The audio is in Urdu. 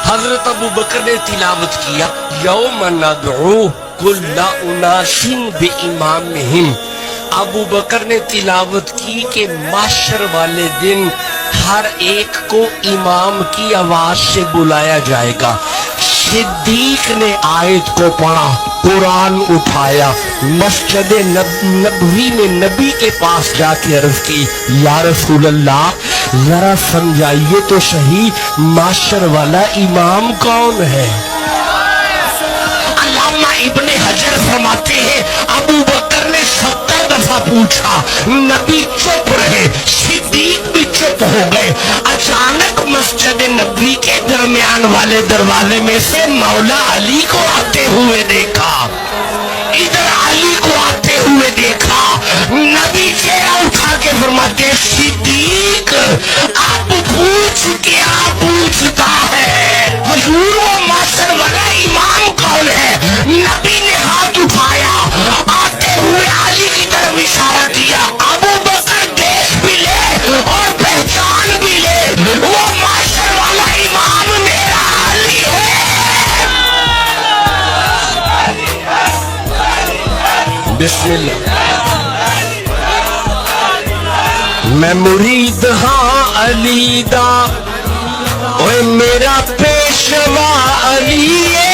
حضرت ابو بکر نے تلاوت کیا یوم ندعو کل اناس بامامہم. ابو بکر نے تلاوت کی کہ محشر والے دن ہر ایک کو امام کی آواز سے بلایا جائے گا. صدیق نے آیت کو پڑھا, قرآن اٹھایا, مسجد نبوی میں نبی کے پاس جا کے عرض کی یا رسول اللہ ذرا سمجھائیے تو صحیح محشر والا امام کون ہے؟ علامہ ابن حجر فرماتے ہیں ابو بکر نے 70 دفعہ پوچھا, نبی چپ رہے, صدیق بھی چپ ہو گئے. اچانک مسجد نبوی کے درمیان والے دروازے میں سے مولا علی کو آتے ہوئے دیکھا, ادھر علی کو آتے ہوئے دیکھا. نبی چہرہ اٹھا کے فرماتے صدیق اب پوچھ کیا پوچھتا ہے, حضور وہ محشر والا امام کون ہے؟ نبی نے ہاتھ اٹھایا, آتے ہوئے علی کی طرف اشارہ کیا. ابو بکر دیکھ بھی لے اور پہچان بھی لے, وہ محشر والا امام میرا علی ہے. بسم اللہ. میں مرید ہاں علی دا, اوے میرا پیشوا علی ہے.